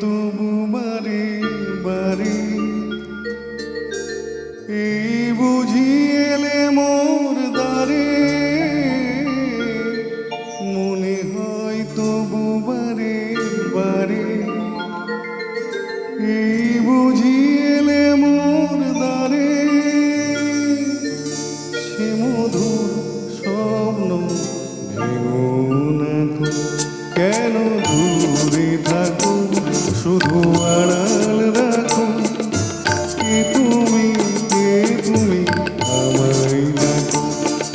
তবু বারে বারে এই বুঝি এলে মোর দ্বারে মনে হয় তবু বারে বারে এই বুঝি এলে মোর দ্বারে সে মধুর স্বপ্ন ভেঙো না গো, কেন দূরে থাকো শুধু আড়াল রাখো। কে তুমি আমায় ডাকো,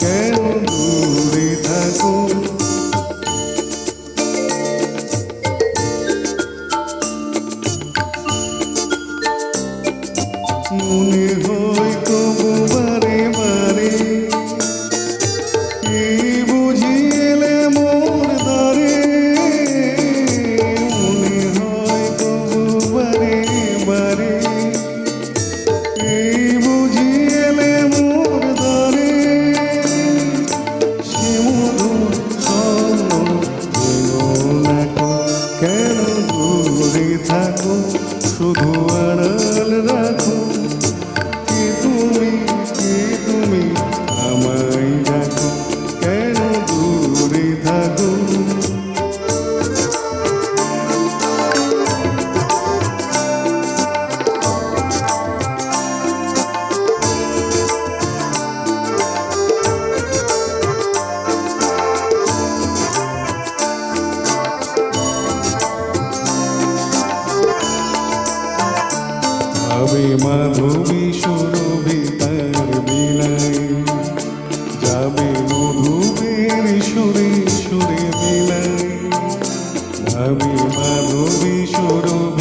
কেন দূরে থাকো। মনে হয় তবু বারে বারে এই বুঝি এলে মোর দ্বারে মনে হয় তবু বারে বারে এই বুঝি এলে মোর দ্বারে সে মধুর স্বপ্ন ভেঙো না গো, কেন দূরে থাকো শুধু আড়াল রাখো। কে তুমি আমায় ডাকো, কেন দূরে থাকো। যাবে মাধবী সুরভি তার বিলায়, যাবে মধুবের সুরে সুরে বিলায়, যাবে মাধবী সুরভি